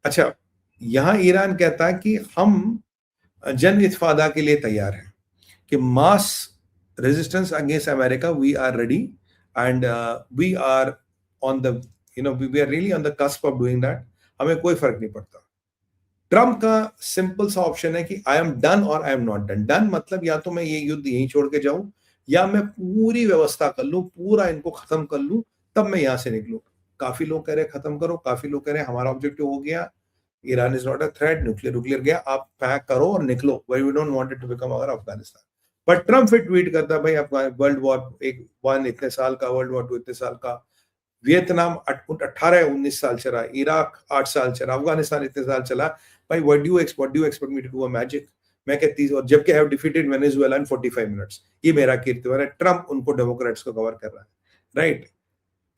अच्छा, यहाँ ईरान कहता है कि हम जंग इत्फादा के लिए तैयार हैं, कि mass resistance against America we are ready and we are on the we are really on the cusp of doing that. हमें कोई फर्क नहीं पड़ता। ट्रम्प का सिंपल सा ऑप्शन है कि आई एम डन और I am not done. Done मतलब या तो मैं ये युद्ध यहीं छोड़ के जाऊं, या मैं पूरी व्यवस्था कर लूं, पूरा इनको खत्म कर लूं, तब मैं यहां से निकलूं। काफी लोग कह रहे हैं खत्म करो, काफी लोग कह रहे हैं हमारा ऑब्जेक्टिव हो गया, Iran is not a threat, nuclear nuclear गया, आप पैक करो और निकलो, we don't want it to become our Afghanistan. पर ट्रम्प फिर ट्वीट करता है, भाई अफगान वर्ल्ड वॉर एक वन इतने साल का, वर्ल्ड वॉर टू इतने साल का, वियतनाम 18-19 साल चला, इराक 8 साल चला, अफगानिस्तान इतने साल चला। भाई what do you expect me to do a magic? मैं कहती हूँ, और जबकि have defeated Venezuela in 45 minutes, ये मेरा कीर्तिमान है। ट्रम्प उनको डेमोक्रेट्स को कवर कर रहा है, राइट।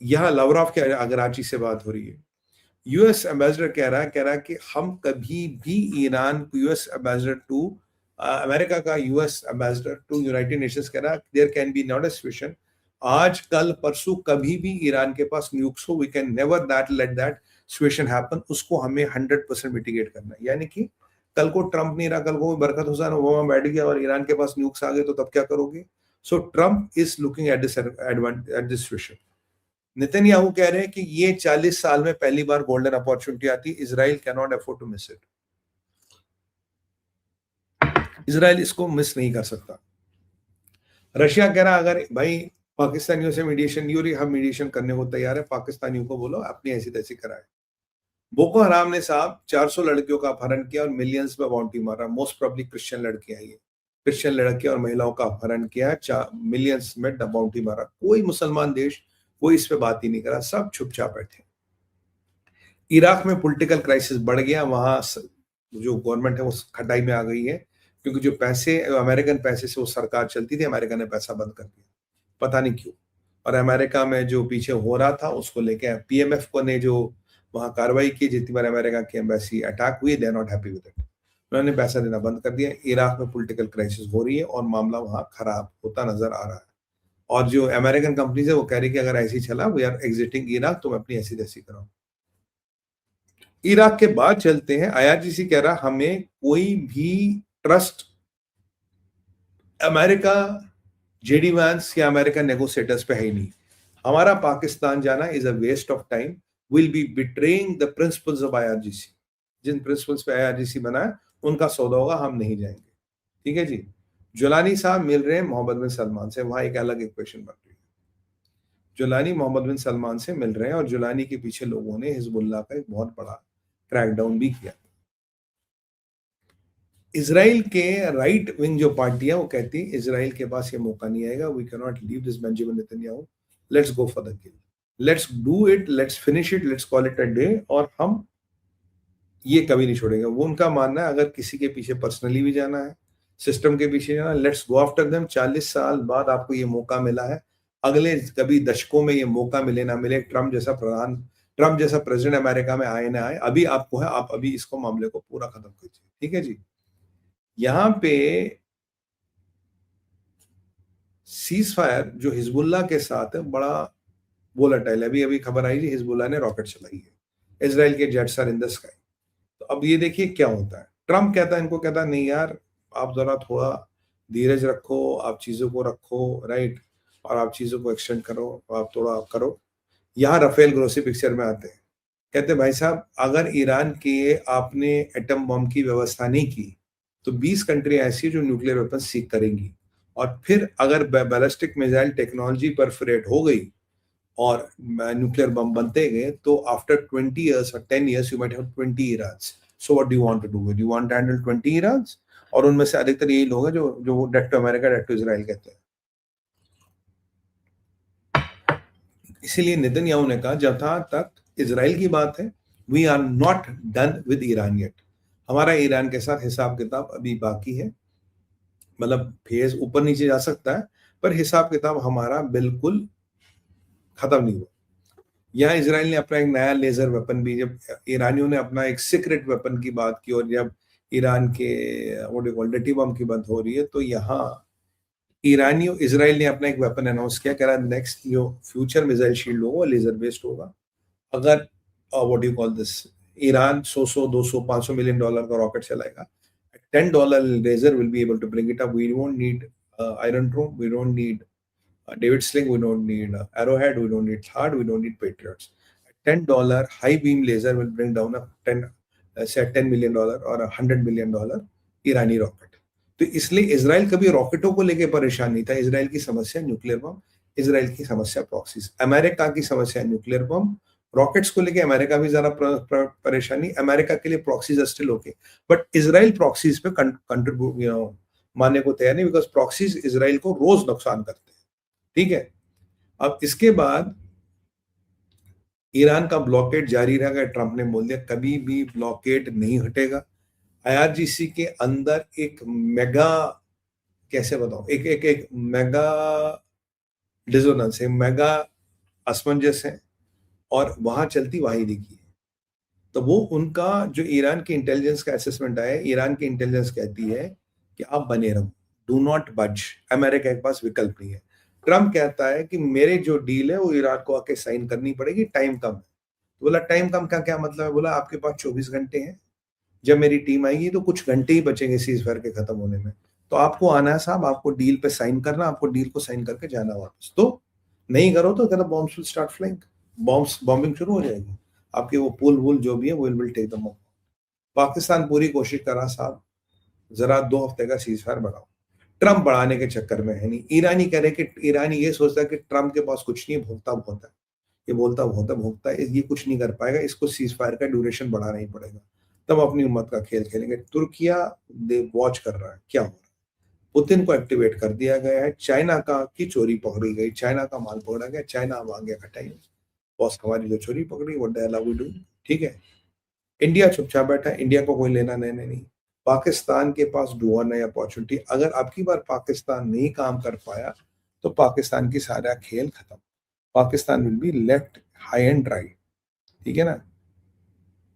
यहाँ लवरॉफ के अगराची से बात हो रही है, यूएस एम्बेसडर कह रहा है कि हम कभी भी Iran, US ambassador to America का US ambassador to United Nations कह रहा है there can be not a situation, आज कल परसों कभी भी ईरान के पास न्यूक्स हो, we can never that let that situation happen, उसको हमें 100% मिटिगेट करना है। यानी कि कल को ट्रम्प नहीं रहा, कल को बरकत हुसैन ओबामा बैठ गया और ईरान के पास न्यूक्स आ गए, तो तब क्या करोगे? So Trump is looking at this situation. Netanyahu कह रहे हैं कि ये 40 साल में पहली बार गोल्डन अपॉर्चुनिटी आती, Israel can not afford to miss it. Israel इसको मिस नहीं कर सकता। रशिया कह रहा अगर भाई पाकिस्तानियों से मीडिएशन नहीं हो रही, हम मीडिएशन करने को तैयार है, पाकिस्तानियों को बोलो अपनी ऐसी तैसी कराए। बोको हराम ने साहब 400 लड़कियों का अपहरण किया और मिलियंस में बाउंटी मारा, मोस्ट प्रोबेबली क्रिश्चियन लड़कियां, ये क्रिश्चियन लड़कियां और महिलाओं का अपहरण किया, मिलियंस में बाउंटी मारा। कोई मुसलमान देश कोई इस पे बात ही नहीं करा, सब चुपचाप बैठे। इराक में पॉलिटिकल क्राइसिस बढ़ गया, वहां जो गवर्नमेंट है वो खटाई में आ गई है, क्योंकि जो पैसे अमेरिकन पैसे से वो सरकार चलती थी, अमेरिका ने पैसा बंद कर दिया, पता नहीं क्यों। और अमेरिका में जो पीछे हो रहा था उसको लेके पीएमएफ को ने जो वहां कार्रवाई की, जितनी बार अमेरिका की एम्बेसी अटैक हुई, they are not happy with it, उन्होंने पैसा देना बंद कर दिया। इराक में पॉलिटिकल क्राइसिस हो रही है और मामला वहां खराब होता नजर आ रहा है। और जो अमेरिकन कंपनीज है वो कह रही कि अगर ऐसी चला, वी आर एग्जिटिंग इराक, तुम अपनी ऐसी तैसी कराओ। इराक के बाद चलते हैं, आईआरजीसी कह रहा हमें कोई भी ट्रस्ट अमेरिका, जेडी वैंस या अमेरिकन नेगोशिएटर्स पे है ही नहीं। हमारा पाकिस्तान जाना is a waste of time, will be betraying the principles of IRGC. जिन प्रिंसिपल्स पे आईआरजीसी बना है उनका सौदा होगा, हम नहीं जाएंगे। ठीक है जी। जुलानी साहब मिल रहे हैं मोहम्मद बिन सलमान से, वहां एक अलग इक्वेशन बन रही है। जुलानी मोहम्मद बिन सलमान से मिल रहे हैं और जुलानी के पीछे लोगों ने हिजबुल्लाह का एक बहुत बड़ा क्रैकडाउन भी किया। इसराइल के राइट विंग जो पार्टी है वो कहती है इसराइल के पास ये मौका नहीं आएगा, we can not leave this Benjamin Netanyahu, let's go for the kill, let's do it, let's finish it, let's call it a day, और हम ये कभी नहीं छोड़ेंगे। वो उनका मानना है अगर किसी के पीछे पर्सनली भी जाना है, सिस्टम के पीछे जाना, लेट्स गो आफ्टर देम। 40 साल बाद आपको ये मौका मिला है, अगले कभी दशकों में ये मौका मिले ना मिले, ट्रम्प जैसा प्रेसिडेंट अमेरिका में आए ना आए, अभी आपको है, आप अभी इसको मामले को पूरा खत्म कीजिए। ठीक है जी। यहाँ पे सीज फायर जो हिजबुल्लाह के साथ है बड़ा वोलेटाइल है। अभी अभी खबर आई थी हिजबुल्लाह ने रॉकेट चलाई है, इजराइल के jets are in the sky. तो अब ये देखिए क्या होता है। ट्रम्प कहता है, इनको कहता है नहीं यार, आप जरा थोड़ा धीरज रखो, आप चीजों को रखो, राइट, और आप चीजों को एक्सटेंड करो, आप थोड़ा करो। यहाँ राफेल ग्रोसी पिक्चर में आते हैं, कहते हैं भाई साहब अगर ईरान के आपने एटम बम की व्यवस्था नहीं की तो 20 कंट्री ऐसी है जो न्यूक्लियर वेपन सीख करेंगी, और फिर अगर बैलिस्टिक मिसाइल टेक्नोलॉजी परफोरेट हो गई और न्यूक्लियर बम बनते गए तो after 20 years or 10 years you might have 20 Irans. So what do you want to do? Do you want to handle 20 Irans? और उनमें से अधिकतर यही लोग हैं जो जो death to America, death to Israel कहते हैं। इसीलिए नेतन्याहू ने कहा जहां तक इजराइल की बात है, we are not done with Iran yet, हमारा ईरान के साथ हिसाब किताब अभी बाकी है। मतलब फेज ऊपर नीचे जा सकता है पर हिसाब किताब हमारा बिल्कुल खत्म नहीं हुआ। यहाँ इसराइल ने अपना एक नया लेजर वेपन भी, जब ईरानियों ने अपना एक सीक्रेट वेपन की बात की और जब ईरान के डटी बम की बात हो रही है, तो यहाँ ईरानियों इसराइल ने अपना एक वेपन अनाउंस किया, कह रहा नेक्स्ट जो फ्यूचर मिसाइल शील्ड होगा वो लेजर बेस्ड होगा। अगर what you call this, Iran 100 200 500 million dollar का रॉकेट चलाएगा, $10 laser will be able to bring it up. We won't need Iron Dome, we don't need David Sling, we don't need Arrowhead, we don't need THAAD, we don't need Patriots. $10 high beam laser will bring down a 10 say $10 million or $100 million Irani rocket. तो इसलिए Israel कभी रॉकेटों को लेके परेशान नहीं था। Israel की समस्या न्यूक्लियर बम, इजराइल की समस्या प्रॉक्सीज। अमेरिका की समस्या न्यूक्लियर बम, रॉकेट्स को लेके अमेरिका भी ज्यादा परेशानी। अमेरिका के लिए proxies still okay, but Israel proxies पे कंट्रीब्यूट मानने को तैयार नहीं, बिकॉज प्रॉक्सीज इजराइल को रोज नुकसान करते हैं। ठीक है, अब इसके बाद ईरान का ब्लॉकेड जारी रहेगा। ट्रंप ने बोल दिया कभी भी ब्लॉकेड नहीं हटेगा। आईआरजीसी के अंदर एक मेगा, कैसे बताऊं, एक एक एक मेगा डिसोनेंस है, मेगा असमंजस है, और वहां चलती वाहिनी की है। तो वो उनका जो ईरान की इंटेलिजेंस का असेसमेंट आया, ईरान की इंटेलिजेंस कहती है कि आप बने रहो, डू नॉट बज, अमेरिका के पास विकल्प नहीं है। ट्रंप कहता है कि मेरे जो डील है वो ईरान को आके साइन करनी पड़ेगी, टाइम कम है। तो बोला टाइम कम का क्या मतलब है? बोला आपके पास 24 घंटे हैं, जब मेरी टीम आएगी तो कुछ घंटे ही बचेंगे सीज फायर के खत्म होने में, तो आपको आना है साहब, आपको डील पे साइन करना, आपको डील को साइन करके जाना वापस। तो नहीं करो तो कहता bombs will start flying, bombing शुरू हो जाएगी, आपके वो पुल वुल जो भी है वो will take the bomb. Pakistan पूरी कोशिश करा साहब, जरा 2 हफ्ते का सीज फायर बढ़ाओ। ट्रंप बढ़ाने के चक्कर में है नहीं। ईरानी कह रहे कि ईरानी ये सोचता है कि ट्रंप के पास कुछ नहीं है, भोगता बहुत है, ये बोलता बहुत है, भोगता है, ये कुछ नहीं कर पाएगा, इसको सीज फायर का ड्यूरेशन बढ़ाना ही पड़ेगा, तब अपनी उम्मत का खेल खेलेंगे। तुर्किया दे वॉच कर रहा है क्या हो रहा है, पुतिन को एक्टिवेट कर दिया गया है, चाइना का की चोरी पकड़ी गई, चाइना का माल पकड़ा गया, चाइना अब आगे हटाई, बॉस हमारी जो चोरी पकड़ी वो the hell are we doing. ठीक है, इंडिया चुपचाप बैठा है, इंडिया को कोई लेना देना नहीं। पाकिस्तान के पास डू और नई अपॉर्चुनिटी, अगर अब की बार पाकिस्तान नहीं काम कर पाया तो पाकिस्तान की सारा खेल खत्म, Pakistan will be left high and dry. ठीक है ना।